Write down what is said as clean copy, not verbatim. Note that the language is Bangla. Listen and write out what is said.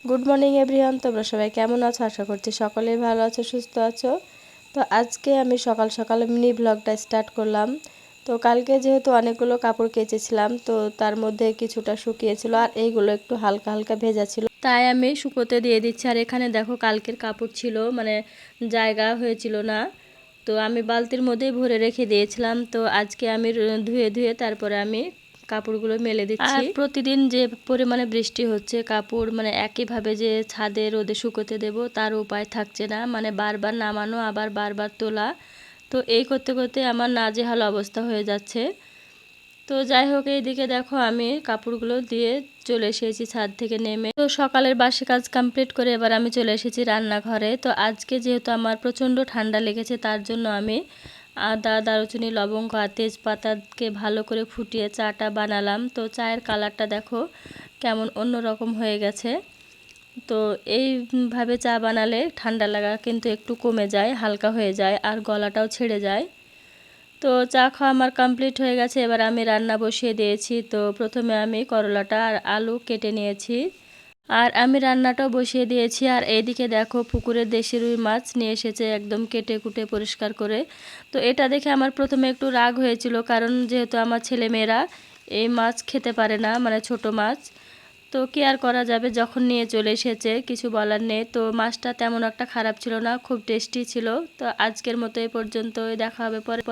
গুড মর্নিং এভরিওয়ান, তোমরা সবাই কেমন আছো? আশা করছি সকলেই ভালো আছো, সুস্থ আছো। তো আজকে আমি সকাল সকাল মিনি ব্লগটা স্টার্ট করলাম। তো কালকে যেহেতু অনেকগুলো কাপড় কেচেছিলাম, তো তার মধ্যে কিছুটা শুকিয়েছিল আর এইগুলো একটু হালকা হালকা ভেজা ছিল, তাই আমি শুকোতে দিয়ে দিচ্ছি। আর এখানে দেখো কালকের কাপড় ছিল, মানে জায়গা হয়েছিল না, তো আমি বালতির মধ্যেই ভরে রেখে দিয়েছিলাম। তো আজকে আমি ধুয়ে ধুয়ে তারপরে আমি কাপড়গুলো মেলে দিচ্ছি। আর প্রতিদিন যে পরিমাণে বৃষ্টি হচ্ছে, কাপড় মানে একইভাবে যে ছাদে রোদে শুকোতে দেব তার উপায় থাকছে না, মানে বারবার নামানো আবার বারবার তোলা। তো এই করতে করতে আমার নাজেহাল অবস্থা হয়ে যাচ্ছে। তো যাই হোক, এইদিকে দেখো আমি কাপড়গুলো দিয়ে চলে এসেছি ছাদ থেকে নেমে। তো সকালের বাসি কাজ কমপ্লিট করে এবার আমি চলে এসেছি রান্নাঘরে। তো আজকে যেহেতু আমার প্রচণ্ড ঠান্ডা লেগেছে, তার জন্য আমি আদা, দারুচিনি, লবঙ্গ আর তেজপাতাকে ভালো করে ফুটিয়ে চাটা বানালাম। তো চায়ের কালারটা দেখো কেমন অন্যরকম হয়ে গেছে। তো এইভাবে চা বানালে ঠান্ডা লাগা কিন্তু একটু কমে যায়, হালকা হয়ে যায় আর গলাটাও ছেড়ে যায়। তো চা খাওয়া আমার কমপ্লিট হয়ে গেছে, এবার আমি রান্না বসিয়ে দিয়েছি। তো প্রথমে আমি করলাটা আর আলু কেটে নিয়েছি, আর আমি রান্নাটাও বসিয়ে দিয়েছি। আর এইদিকে দেখো পুকুরের দেশি রুই মাছ নিয়ে এসেছে, একদম কেটে কুটে পরিষ্কার করে। তো এটা দেখে আমার প্রথমে একটু রাগ হয়েছিল, কারণ যেহেতু আমার ছেলেমেয়েরা এই মাছ খেতে পারে না, মানে ছোট মাছ। তো কি আর করা যাবে, যখন নিয়ে চলে এসেছে কিছু বলার নেই। তো মাছটা তেমন একটা খারাপ ছিল না, খুব টেস্টি ছিল। তো আজকের মতো এই পর্যন্তই, দেখা হবে পরে।